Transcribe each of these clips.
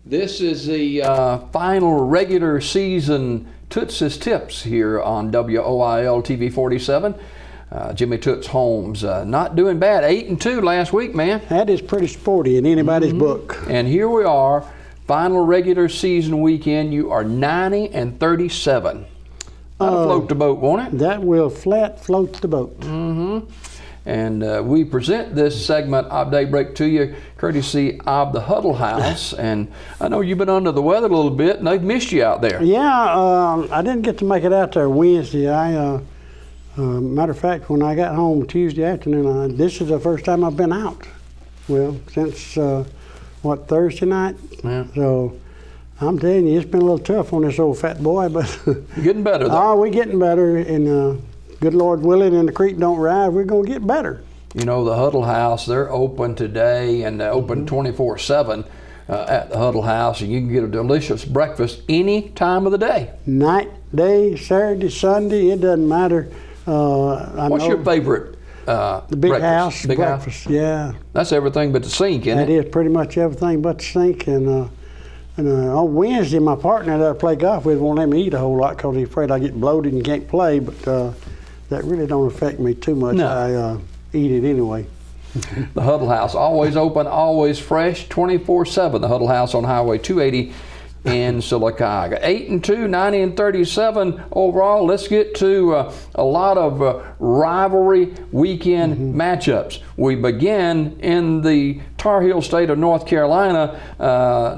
This is the final regular season Toot's Tips here on WOIL TV 47. Jimmy Toots Holmes not doing bad. 8-2 last week, man. That is pretty sporty in anybody's book. And here we are, final regular season weekend. You are 90-37. That'll float the boat, won't it? That will flat float the boat. And we present this segment of Daybreak to you courtesy of the Huddle House. And I know you've been under the weather a little bit, and they've missed you out there. Yeah, I didn't get to make it out there Wednesday. Matter of fact, when I got home Tuesday afternoon, this is the first time I've been out. Well, since, Thursday night? Yeah. So I'm telling you, it's been a little tough on this old fat boy, but Getting better, though. Oh, we're getting better, and good Lord willing, and the creek don't rise, we're going to get better. You know, the Huddle House, they're open today, and they're open 24/7 at the Huddle House, and you can get a delicious breakfast any time of the day. Night, day, Saturday, Sunday, it doesn't matter. What's your favorite the big breakfast? house Big breakfast, house? yeah. That's everything but the sink, isn't That it? is pretty much everything but the sink. And on Wednesday, my partner that I play golf with won't let me eat a whole lot because he's afraid I get bloated and can't play. But that really don't affect me too much. No. I eat it anyway. The Huddle House, always open, always fresh, 24/7. The Huddle House on Highway 280 in Sylacauga. 8-2, 90-37 overall. Let's get to a lot of rivalry weekend matchups. We begin in the Tar Heel state of North Carolina.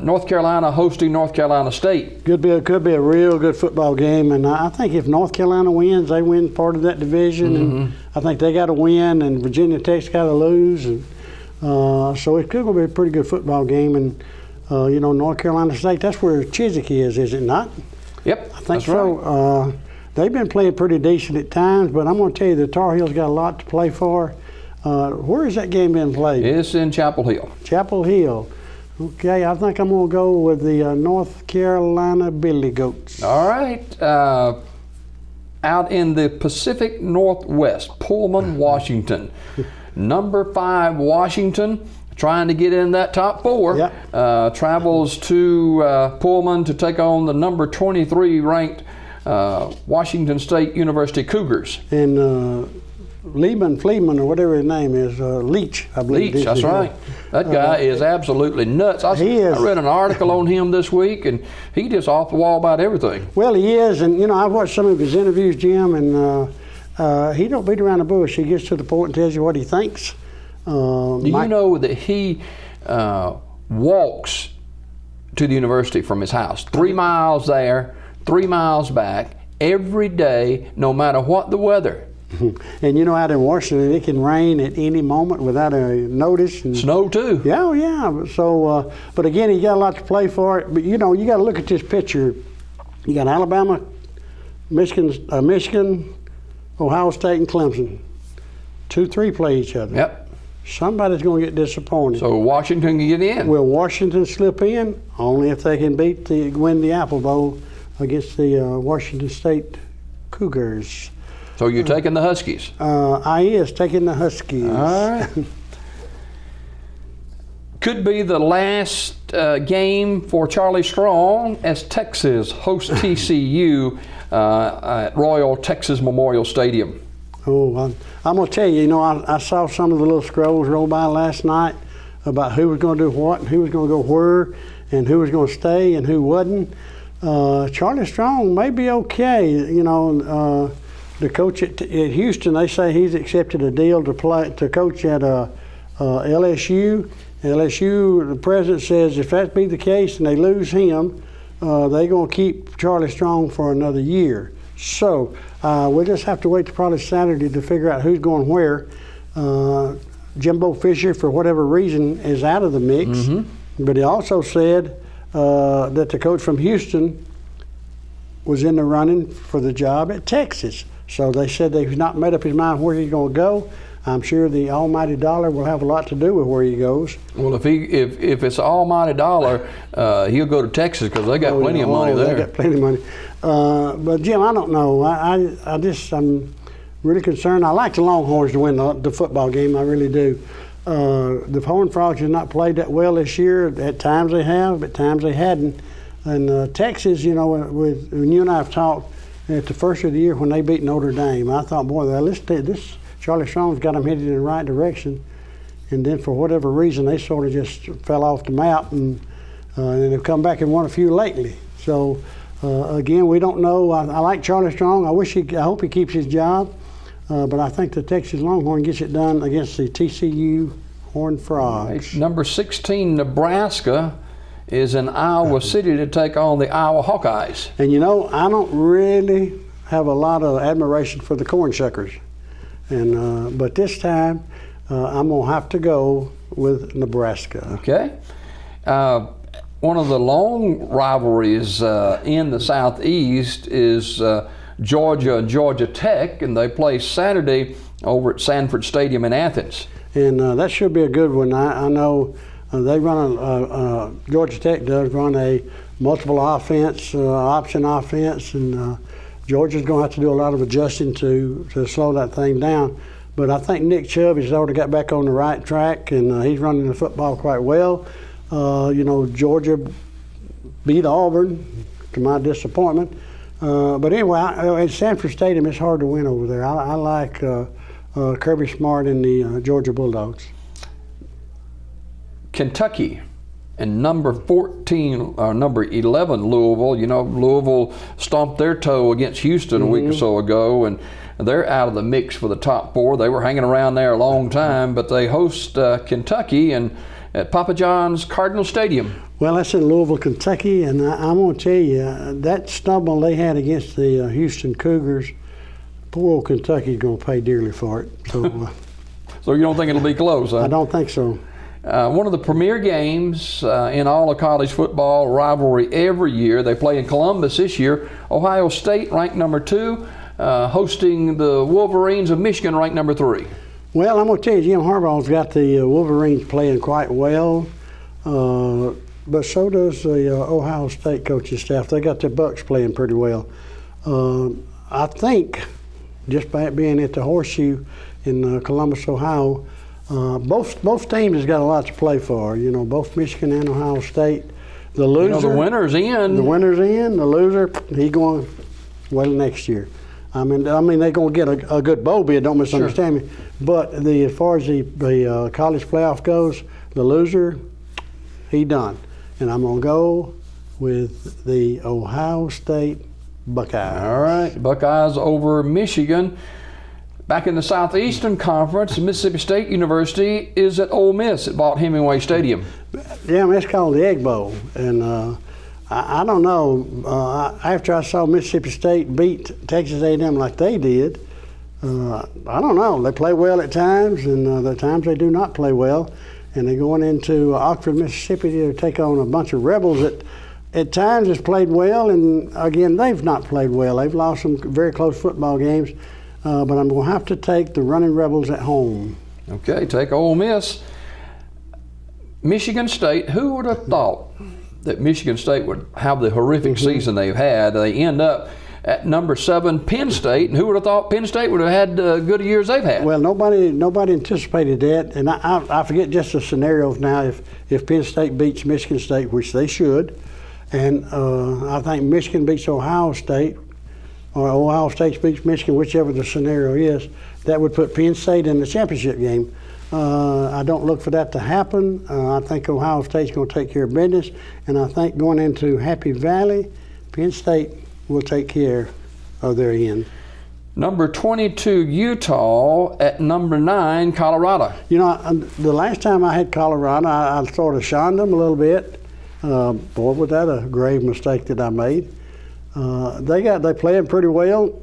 North Carolina hosting North Carolina State. Could be a real good football game, and I think if North Carolina wins, they win part of that division, and I think they got to win, and Virginia Tech's got to lose, and so it's going to be a pretty good football game. And North Carolina State, that's where Chiswick is it not? Yep, I think that's so. right. They've been playing pretty decent at times, but I'm going to tell you the Tar Heels got a lot to play for. Where is that game being played? It's in Chapel Hill. Chapel Hill. Okay, I think I'm going to go with the North Carolina Billy Goats. All right. Out in the Pacific Northwest, Pullman, Washington. Number 5, Washington, trying to get in that top 4. Yep. Travels to Pullman to take on the number 23 ranked Washington State University Cougars. And Fleeman, or whatever his name is, Leach, I believe. Leach, that's right. That guy is absolutely nuts. I read an article on him this week, and he just off the wall about everything. Well, he is, and I've watched some of his interviews, Jim, and he don't beat around the bush. He gets to the point and tells you what he thinks. Do you know that he walks to the university from his house? 3 miles there, 3 miles back, every day, no matter what the weather. And out in Washington, it can rain at any moment without a notice. And snow too. Yeah. So, but again, he got a lot to play for it. But you got to look at this picture. You got Alabama, Michigan, Ohio State, and Clemson. 2-3 play each other. Yep. Somebody's going to get disappointed. So Washington can get in. Will Washington slip in? Only if they can win the Apple Bowl against the Washington State Cougars. So you're taking the Huskies? I is taking the Huskies. All right. Could be the last game for Charlie Strong as Texas hosts TCU at Royal Texas Memorial Stadium. Oh, I'm going to tell you, I saw some of the little scrolls roll by last night about who was going to do what and who was going to go where and who was going to stay and who wasn't. Charlie Strong may be okay. The coach at Houston, they say he's accepted a deal to coach at LSU. LSU, the president says if that be the case and they lose him, they're going to keep Charlie Strong for another year. So we'll just have to wait till probably Saturday to figure out who's going where. Jimbo Fisher, for whatever reason, is out of the mix. But he also said that the coach from Houston was in the running for the job at Texas. So they said they've not made up his mind where he's going to go. I'm sure the almighty dollar will have a lot to do with where he goes. Well, if it's almighty dollar, he'll go to Texas because they got plenty of money there. They got plenty of money. But Jim, I don't know. I'm really concerned. I like the Longhorns to win the football game. I really do. The Horned Frogs have not played that well this year. At times they have, at times they hadn't. And Texas, you know, when you and I have talked at the first of the year when they beat Notre Dame, I thought, boy, this Charlie Strong's got them headed in the right direction. And then for whatever reason, they sort of just fell off the map, and they've come back and won a few lately. So again, we don't know. I like Charlie Strong. I hope he keeps his job. But I think the Texas Longhorn gets it done against the TCU Horned Frogs. Number 16, Nebraska, is in Iowa City to take on the Iowa Hawkeyes. And you know, I don't really have a lot of admiration for the Corn Shuckers. And but this time, I'm going to have to go with Nebraska. Okay. One of the long rivalries in the Southeast is Georgia and Georgia Tech, and they play Saturday over at Sanford Stadium in Athens. And that should be a good one. I know they run Georgia Tech does run a multiple offense, option offense, and Georgia's going to have to do a lot of adjusting to slow that thing down. But I think Nick Chubb has already got back on the right track, and he's running the football quite well. You know, Georgia beat Auburn, to my disappointment. But anyway, at Sanford Stadium, it's hard to win over there. I like Kirby Smart and the Georgia Bulldogs. Kentucky and number 14 or number 11 Louisville. You know, Louisville stomped their toe against Houston a week or so ago, and they're out of the mix for the top four. They were hanging around there a long time, but they host Kentucky and at Papa John's Cardinal Stadium. Well, that's in Louisville, Kentucky, and I'm going to tell you, that stumble they had against the Houston Cougars, poor old Kentucky's going to pay dearly for it. So, so you don't think it'll be close, huh? I don't think so. One of the premier games in all of college football rivalry every year. They play in Columbus this year. Ohio State, ranked number 2, hosting the Wolverines of Michigan, ranked number 3. Well, I'm going to tell you, Jim Harbaugh's got the Wolverines playing quite well, but so does the Ohio State coaching staff. They got the Bucks playing pretty well. I think, just by it being at the Horseshoe in Columbus, Ohio, both teams has got a lot to play for. You know, both Michigan and Ohio State. The loser, you know, the winner's in. The winner's in. The loser, he going well next year. I mean, they're going to get a good bowl bid. Don't misunderstand me. But as far as the college playoff goes, the loser, he done. And I'm going to go with the Ohio State Buckeyes. All right, Buckeyes over Michigan. Back in the Southeastern Conference, Mississippi State University is at Ole Miss at Vaught Hemingway Stadium. Yeah, it's called the Egg Bowl. And I don't know, after I saw Mississippi State beat Texas A&M like they did, I don't know. They play well at times, and the times they do not play well. And they're going into Oxford, Mississippi to take on a bunch of rebels that at times has played well, and again, they've not played well. They've lost some very close football games, but I'm going to have to take the running rebels at home. Okay, take Ole Miss. Michigan State, who would have thought that Michigan State would have the horrific season they've had? They end up at number 7, Penn State, and who would have thought Penn State would have had good years they've had? Well, nobody anticipated that, and I forget just the scenarios now. If Penn State beats Michigan State, which they should, and I think Michigan beats Ohio State, or Ohio State beats Michigan, whichever the scenario is, that would put Penn State in the championship game. I don't look for that to happen. I think Ohio State's going to take care of business, and I think going into Happy Valley, Penn State will take care of their end. Number 22, Utah, at number 9, Colorado. You know, the last time I had Colorado, I sort of shunned them a little bit. Boy, was that a grave mistake that I made. They playing pretty well.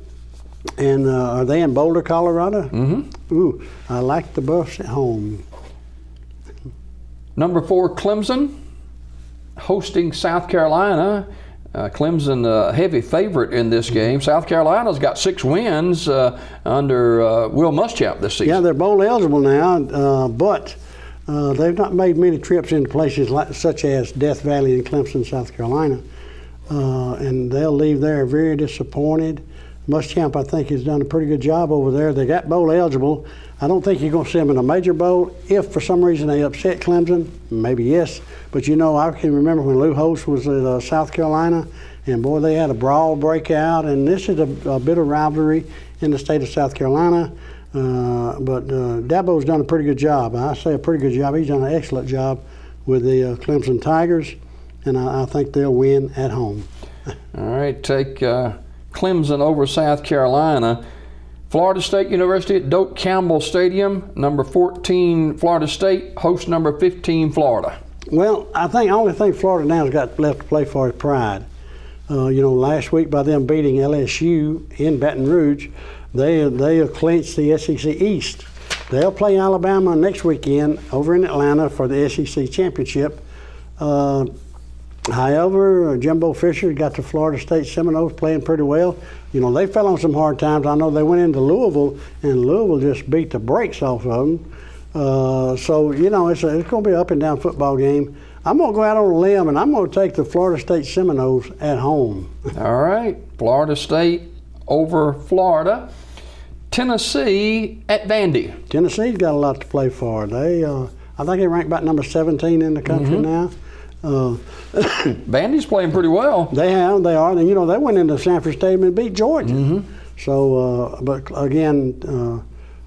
And are they in Boulder, Colorado? Mm-hmm. Ooh, I like the Buffs at home. Number 4, Clemson, hosting South Carolina. Clemson, a heavy favorite in this game. South Carolina's got 6 wins under Will Muschamp this season. Yeah, they're bowl eligible now, but they've not made many trips into places such as Death Valley and Clemson, South Carolina. And they'll leave there very disappointed. Muschamp, I think, has done a pretty good job over there. They got bowl eligible. I don't think you're going to see them in a major bowl. If for some reason they upset Clemson, maybe yes. But I can remember when Lou Holtz was at South Carolina, and boy, they had a brawl breakout. And this is a bit of rivalry in the state of South Carolina. But Dabo's done a pretty good job. I say a pretty good job. He's done an excellent job with the Clemson Tigers, and I think they'll win at home. All right, take Clemson over South Carolina. Florida State University at Doak Campbell Stadium. Number 14 Florida State hosts number 15 Florida. Well, I think the only thing Florida now has got left to play for is pride. Last week by them beating LSU in Baton Rouge, they have clinched the SEC East. They'll play Alabama next weekend over in Atlanta for the SEC championship. However, Jimbo Fisher got the Florida State Seminoles playing pretty well. They fell on some hard times. I know they went into Louisville, and Louisville just beat the brakes off of them. It's going to be an up and down football game. I'm going to go out on a limb, and I'm going to take the Florida State Seminoles at home. All right, Florida State over Florida. Tennessee at Vandy. Tennessee's got a lot to play for. I think they rank about number 17 in the country now. Vandy's playing pretty well. They are. And, they went into Sanford Stadium and beat Georgia. So, but again,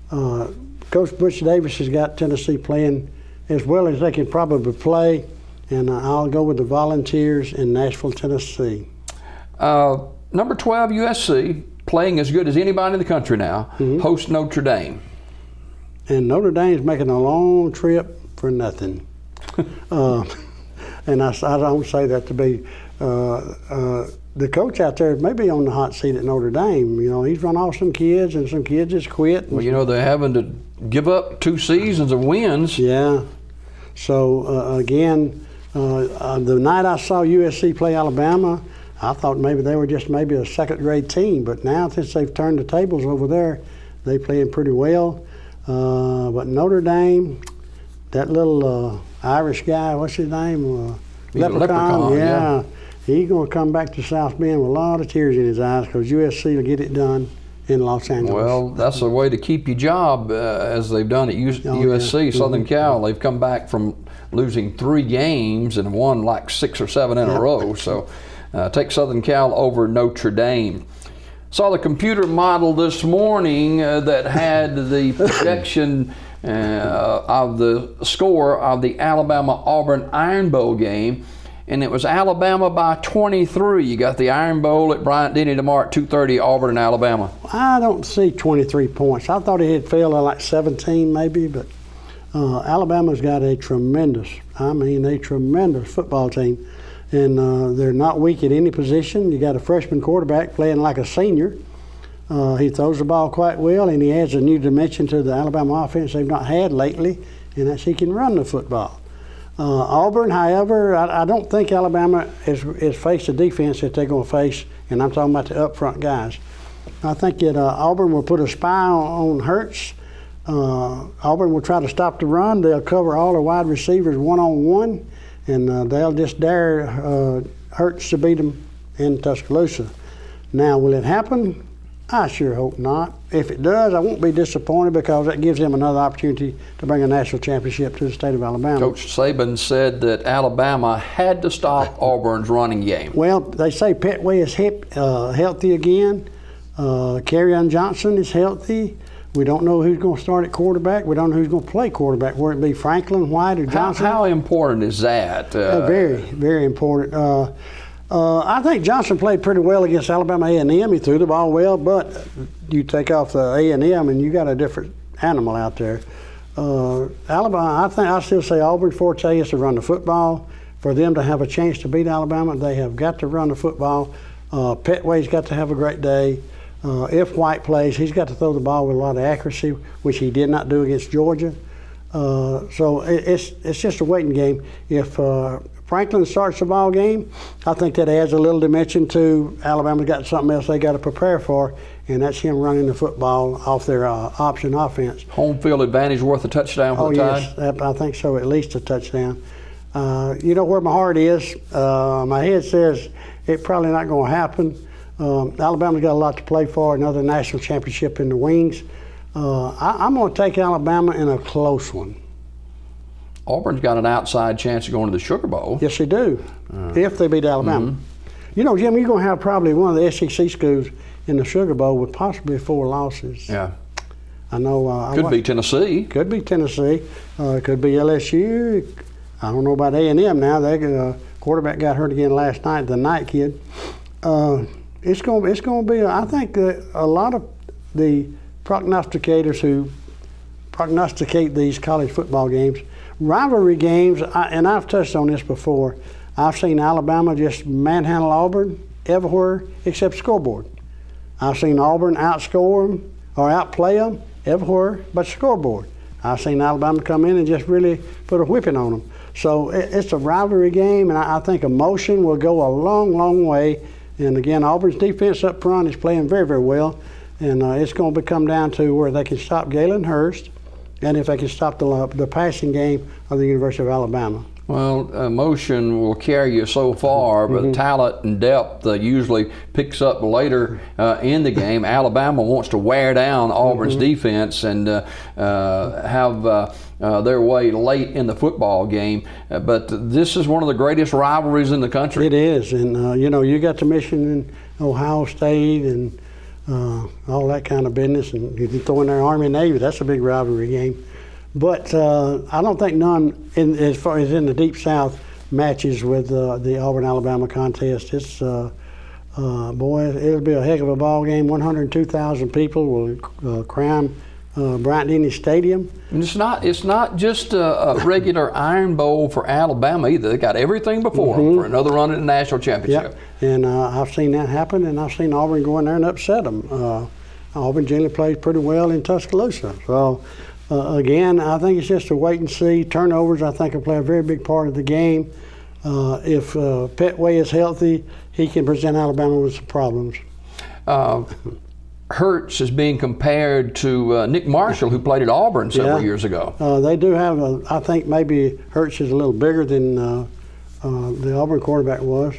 Coach Butch Davis has got Tennessee playing as well as they can probably play, and I'll go with the Volunteers in Nashville, Tennessee. Number 12 USC, playing as good as anybody in the country now, hosts Notre Dame. And Notre Dame's making a long trip for nothing. And I don't say that to be the coach out there may be on the hot seat at Notre Dame. He's run off some kids, and some kids just quit. Well, they're having to give up 2 seasons of wins. Yeah. So, again, the night I saw USC play Alabama, I thought maybe they were just maybe a second-grade team. But now, since they've turned the tables over there, they playing pretty well. But Notre Dame, that little Irish guy, what's his name? Leprechaun. Yeah. He's going to come back to South Bend with a lot of tears in his eyes because USC will get it done in Los Angeles. Well, that's a way to keep your job, as they've done at USC. Southern Cal, they've come back from losing 3 games and won like 6 or 7 in a row. So take Southern Cal over Notre Dame. Saw the computer model this morning that had the projection of the score of the Alabama-Auburn Iron Bowl game, and it was Alabama by 23. You got the Iron Bowl at Bryant-Denny tomorrow at 2:30, Auburn and Alabama. I don't see 23 points. I thought it had failed at like 17 maybe, but Alabama's got a tremendous football team, and they're not weak at any position. You got a freshman quarterback playing like a senior. He throws the ball quite well, and he adds a new dimension to the Alabama offense they've not had lately, and that's he can run the football. Auburn, however, I don't think Alabama has faced a defense that they're going to face, and I'm talking about the up front guys. I think that Auburn will put a spy on Hurts. Auburn will try to stop the run. They'll cover all the wide receivers one-on-one, and they'll just dare Hurts to beat them in Tuscaloosa. Now, will it happen? I sure hope not. If it does, I won't be disappointed because that gives them another opportunity to bring a national championship to the state of Alabama. Coach Saban said that Alabama had to stop Auburn's running game. Well, they say Petway is healthy again. Kerryon Johnson is healthy. We don't know who's going to start at quarterback. We don't know who's going to play quarterback, whether it be Franklin, White, or Johnson. How important is that? Very, very important. I think Johnson played pretty well against Alabama A&M. He threw the ball well, but you take off the A&M and you got a different animal out there. Alabama, I still say Auburn's forte is to run the football. For them to have a chance to beat Alabama, they have got to run the football. Petway's got to have a great day. If White plays, he's got to throw the ball with a lot of accuracy, which he did not do against Georgia. So it's just a waiting game. If Franklin starts the ball game, I think that adds a little dimension to Alabama's got something else they got to prepare for, and that's him running the football off their option offense. Home field advantage worth a touchdown for the Tide? Yes, I think so, at least a touchdown. You know where my heart is. My head says it's probably not going to happen. Alabama's got a lot to play for, another national championship in the wings. I'm going to take Alabama in a close one. Auburn's got an outside chance of going to the Sugar Bowl. Yes, they do, if they beat Alabama. You know, Jim, you're going to have probably one of the SEC schools in the Sugar Bowl with possibly 4 losses. Yeah. I know. Could be Tennessee. Could be Tennessee. Could be LSU. I don't know about A&M now. Their quarterback got hurt again last night, the Knight kid. It's going to be, I think, a lot of the prognosticators who prognosticate these college football games, rivalry games, and I've touched on this before. I've seen Alabama just manhandle Auburn everywhere except scoreboard. I've seen Auburn outscore them or outplay them everywhere but scoreboard. I've seen Alabama come in and just really put a whipping on them. So it's a rivalry game, and I think emotion will go a long, long way. And again, Auburn's defense up front is playing very, very well. And it's going to come down to where they can stop Galen Hurst and if they can stop the passing game of the University of Alabama. Well, emotion will carry you so far, but talent and depth usually picks up later in the game. Alabama wants to wear down Auburn's defense and have their way late in the football game. But this is one of the greatest rivalries in the country. It is, and you got the Michigan, Ohio State, and all that kind of business, and you throw in their Army and Navy. That's a big rivalry game. But I don't think none, as far as in the Deep South, matches with the Auburn-Alabama contest. It's, boy, it'll be a heck of a ball game. 102,000 people will cram Bryant-Denny Stadium. And it's not just a regular Iron Bowl for Alabama either. They got everything before them for another run at the national championship. Yep. And I've seen that happen, and I've seen Auburn go in there and upset them. Auburn generally plays pretty well in Tuscaloosa. So, again, I think it's just a wait and see. Turnovers, I think, will play a very big part of the game. If Petway is healthy, he can present Alabama with some problems. Hurts is being compared to Nick Marshall, who played at Auburn several years ago. They do have I think maybe Hurts is a little bigger than the Auburn quarterback was.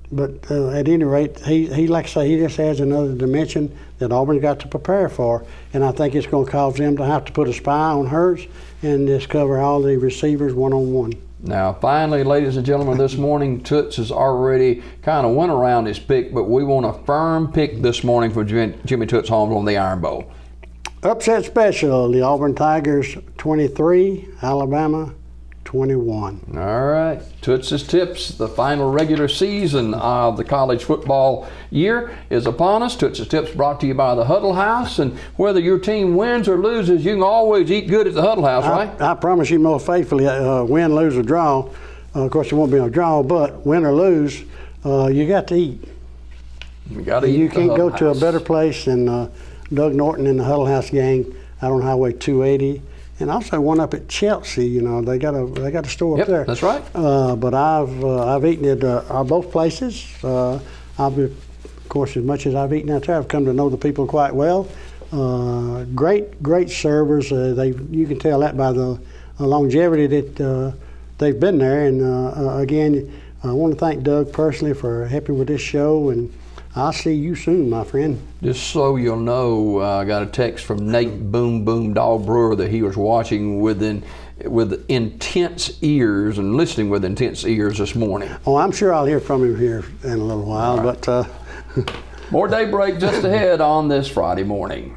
But at any rate, he like I say, he just adds another dimension that Auburn's got to prepare for. And I think it's going to cause them to have to put a spy on Hurts and just cover all the receivers one-on-one. Now, finally, ladies and gentlemen, this morning, Toots has already kind of went around his pick, but we want a firm pick this morning for Jimmy Toots Holmes on the Iron Bowl. Upset special, the Auburn Tigers 23, Alabama 21. All right, Toots' tips. The final regular season of the college football year is upon us. Toots' tips brought to you by the Huddle House. And whether your team wins or loses, you can always eat good at the Huddle House, right? I promise you more faithfully, win, lose, or draw. Of course, it won't be a draw, but win or lose, you got to eat. You got to eat. You can't go to a better place than Doug Norton and the Huddle House gang out on Highway 280. And also one up at Chelsea, they got a store up there. That's right. But I've eaten at both places. Of course, as much as I've eaten out there, I've come to know the people quite well. Great servers. You can tell that by the longevity that they've been there. And again, I want to thank Doug personally for helping with this show, and I'll see you soon, my friend. Just so you'll know, I got a text from Nate Boom Boom Dog Brewer that he was watching with intense ears and listening with intense ears this morning. Oh, I'm sure I'll hear from him here in a little while. Right. But more daybreak just ahead on this Friday morning.